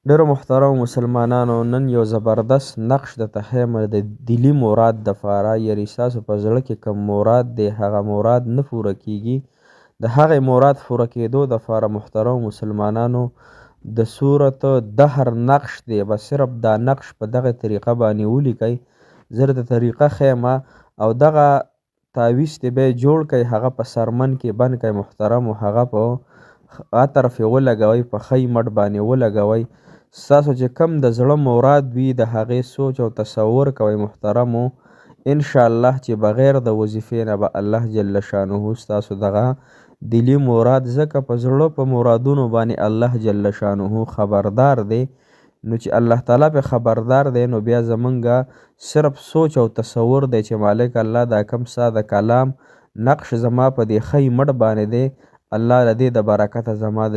ډیرو محترمو مسلمانانو، نن یو زبردست نقش درته ښیم د دلي مراد دپاره. یعنې ستاسو په زړه کې کوم مراد دی، هغه مراد نه پوره کیږي. د هغې مراد پوره کېدو دپاره محترمو مسلمانانو د صورت دهر نقش دی، بس صرف دا نقش په دغه طریقه باندې ولیکئ. زه درته طریقه ښیم او دغه تعویض چې به یې جوړ کئ، هغه په سرمن کې بند کئ محترمو. هغه په عطر پې ولګوئ، په ښی مټ باندې ولګوئ. ستاسو چې کوم د زړه مراد وي د هغې سوچ او تصور کوئ محترمو. انشاءالله چې بغیر د وظیفې نه به الله جل شانه ستاسو دغه دلي مراد، ځکه په زړه په مرادونو باندې الله جل شانه خبردار دی. نو چې الله تعالی پې خبردار دی، نو بیا زمونږ صرف سوچ او تصور دی چې مالک الله دا کوم ستا د کلام نقش زما په دې ښی مټ باندې دی، الله له دې د برکته زما د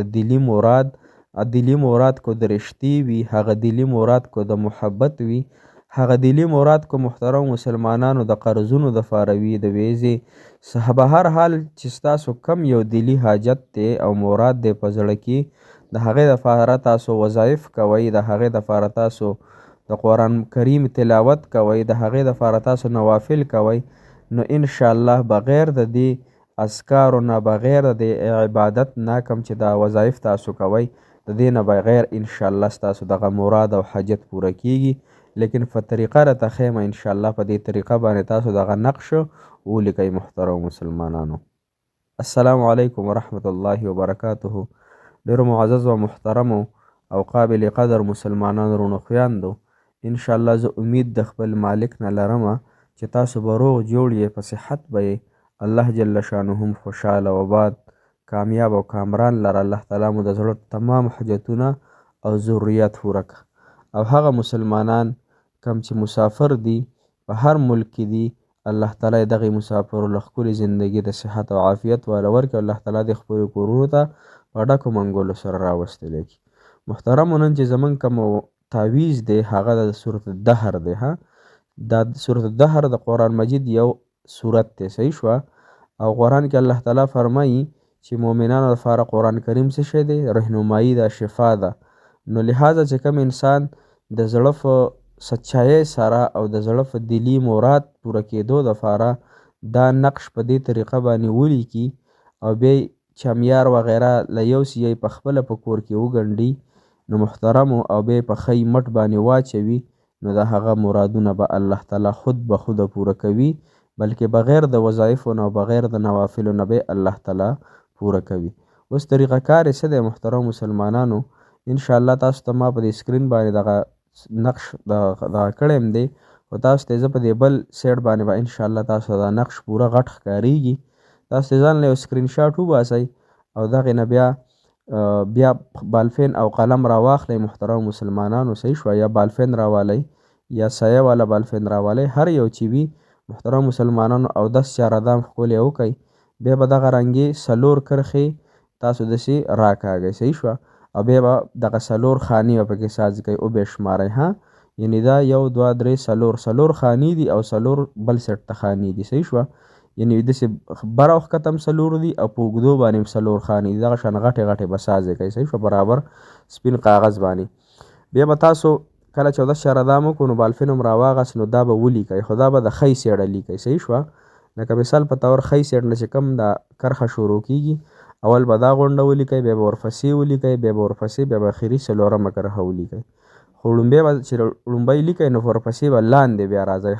دلي مراد کو د رشتې وي، هغه دلي مراد کو د محبت وي، هغه دلي مراد کو محترم مسلمانانو د قرضونو دپاره وي، د ویزې به هر حال چې ستاسو کم یو دلي حاجت دی او مراد دی په زړه کې، د هغې دپاره تاسو وظایف کوئ، د هغې دپاره تاسو د قرآن کریم تلاوت کوئ، د هغې دپاره تاسو نوافل کوئ. نو انشاءالله بغیر د دې اذکارو نه، بغیر د عبادت نه، کوم چې دا وظایف تاسو کوئ، د دې نه بغیر انشاءالله ستاسو دغه مراد او حاجت پوره کیږي. لیکن په طریقه راته ښیم، انشاءالله په دې طریقه باندې تاسو دغه نقش ولیکئ محترم مسلمانانو. السلام علیکم ورحمة الله وبرکاته. ډیرو معزز و محترمو او قابل قدر مسلمانانو رونو خویندو، انشاءالله زه امید د خپل مالک نه لرمه چې تاسو به روغ جوړ یې، په صحت به یې، الله جل شانه خوشحاله و باد کامیاب او کامران لره. الله تعالی مو د زړه تمام حاجتونه او ضرورت پوره کړه. او هغه مسلمانان کم چې مسافر دي په هر ملک کې دي، الله تعالی دغه مسافرو له ښکلې زندګي د صحت او عافیت والا ورکړي. الله تعالی د خپلو کورونو ته په ډکو منګولو سره راوستلی کړي. محترمو، نن چې زمونږ کوم تعویض دی هغه د صورت دهر دی. دا صورت دهر د قرآن مجید یو صورت دی، صحیح شوه. او قرآن کې الله تعالی فرمایي چې مؤمنانو لپاره قرآن کریم څه شی دی؟ رهنمایي ده، شفا ده. نو لہذا چې کوم انسان د زړه په سچایۍ سره او د زړه په دلي مراد پوره کېدو دپاره دا نقش په دې طریقه باندې ولیکي او بیا چمیار وغیره له یو څه یې په خپله په کور کې وګنډي، نو محترمو او بیا په ښی مټ باندې واچوي، نو د هغه مرادونه به الله تعالی خود به خوده پوره کوي، بلکې بغیر د وظایفو نه او بغیر د نوافلو نه به الله تعالی پوره کوي. اوس طریقه کار یې څه دی محترم مسلمانانو؟ انشاءالله تاسو ته ما په دې سکرین باندې دغه نقش دغه کړی دی، خو تاسو ته زه په دې بل سایډ باندې به انشاءالله تاسو ته دا نقش پوره غټ ښکارېږي. تاسو ته ځان له یو سکرین شاټ وباسئ او دغې نه بیا بالفین او قلم راواخلئ محترم مسلمانانو، صحیح شوه، یا بالفین راوالئ یا سایه والا بالفین راوالئ، هر یو چې وي محترم مسلمانانو. او 10 چارهدام ښکلې وکئ، بیا به دغه رنګې 4 کرښې تاسو داسې راکاږئ، صحیح شوه. او بیا به دغه 4 خانې به پکې ساز کوئ او بیا شمارئ. یعنې دا 1 2 3 4 خانې دي او 4 بل سیټ ته خانې دي، صحیح شوه. یعنې داسې بره او ښکته هم 4 دي او په اوږدو باندې هم 4 خانې دي، دغه شان غټې غټې به سازې کوئ، صحیح شوه، برابر سپین کاغذ باندې. بیا به تاسو کله 14 چارهدام وکړو نو بالفین هم راواغست، نو دا به ولیکئ، خو دا به د ښی سیډه لیکئ، صحیح شوه. لکه مثال په طور ښی سیډ نه چې کوم دا کرښه شروع کېږي، اول به دا غونډه ولیکئ، بیا به ورپسې ولیکئ، بیا به ورپسې، بیا به اخري 4مه کرښه ولیکئ. خو لومبی به چې لومبی لیکئ نو ورپسې به لاندې بیا راځئ،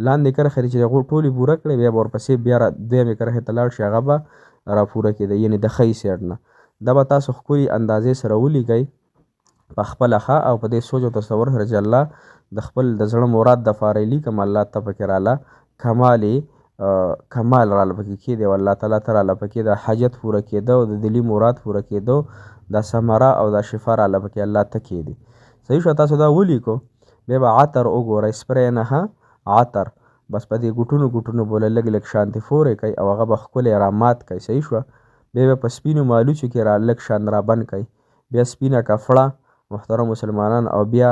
لاندې کرښې چې هغو ټولې پوره کړئ، بیا به ورپسې بیا 2مې کرښې ته لاړ شي، هغه به را پوره کېدی، یعنې د ښی سیډ نه. دا به تاسو ښکلې اندازې سره ولیکئ په خپله او په دې سوچ او تصور سره چې الله د خپل د زړه مراد دپاره یې لیکم، الله ته پکې راله کمال راله پکې کېدی، او الله تعالی ته راله پکې د حاجت پوره کېده او د دلي مراد پوره کېدو دا ثمره او دا شفا راله پکې الله ته کېدی، صحیح شوه. تاسو دا ولیکو، بیا به عطر وګورئ، سپری نه عطر، بس په دې ګوټونو بوله لږ لږ شانتې فورې کوئ او هغه به ښکلې رامات کوئ، صحیح شوه. بیا به په سپینو مالوچو کې را لږ شان را بند کوئ، بیا سپینه کفړه محترم مسلمانان، او بیا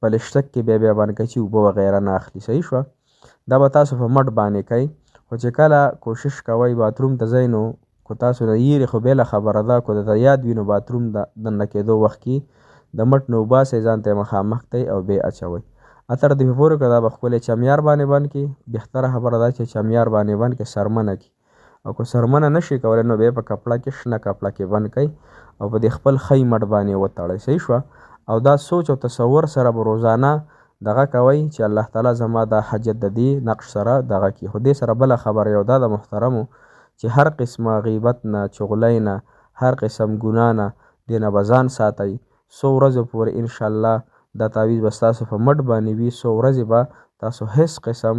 پلشتک کې بیا باندې کوئ چې اوبه وغیره نه اخلي، صحیح شوه. دا به تاسو په مټ باندې کوئ، خو چې کله کوشش کوئ باتروم ته ځئ نو کو تاسو نه یېرې، خو بېله خبره ده، کو درته یاد وي نو باتروم د دننه کېدو وخت کې د مټ نه وباسئ، ځان ته یې مخامخ کئ او بیا اچوئ. عطر دې پې پورې کړه، دا به ښکلی چمیار باندې بند کړي. بهتره خبره ده چې چمیار باندې بند کړي، سرمنه کړي. او که سرمنه نشئ کولی نو بیا په کپړه کې، شنه کپړه کې بند کړئ او په دې خپل ښی مټ باندې وتړئ. صحیح شوه. او دا سوچ او تصور سره به روزانه دغه کوئ چې الله تعالی زما دا حاجت د دې نقش سره دغه کړي. خو دې سره بله خبره یو دا د محترمو چې هر قسمه غیبت نه، چغلۍ نه، هر قسم ګناه نه دې نه به ځان ساتئ. څو ورځو پورې انشاءالله دا تعویض به ستاسو په مټ باندې وي. څو ورځې به تاسو هیڅ قسم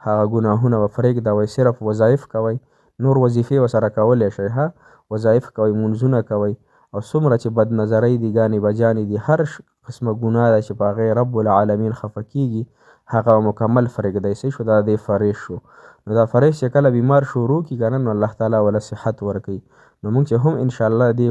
هغه ګناهونه به پرېږدوئ، صرف وظایف کوئ. نور وظیفې ورسره کولی شئ، وظایف کوئ، مونځونه کوئ. او څومره چې بد نظرۍ دي، ګانې بجانې دي، هر قسمه ګناه ده چې په هغې رب العالمین خفه کېږي، هغه مکمل پرېږدئ. صحیح شو. دا دې فرض شو. نو دا فرض چې کله بیمار شروع کړي که نه، نو الله تعالی وله صحت ورکوي. نو موږ چې هم انشاءالله دې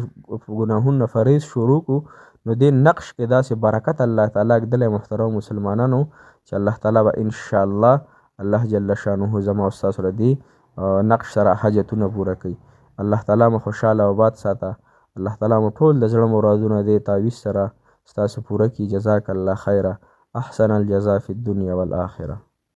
ګناهونه فرض شروع کړو، نو دې نقش کې داسې برکت الله تعالی ږدلی محترم مسلمانانو چې الله تعالی به انشاءالله الله جل شانه زما او ستاسو له دې نقش سره حاجتونه پوره کوي. الله تعالی مو خوشحاله او آباد ساته. الله تعالی مو ټول د زړه مرادونه دې تعویض سره ستاسو پوره کړي. جزاک الله خیره. احسن الجزا فی الدنیا والآخره.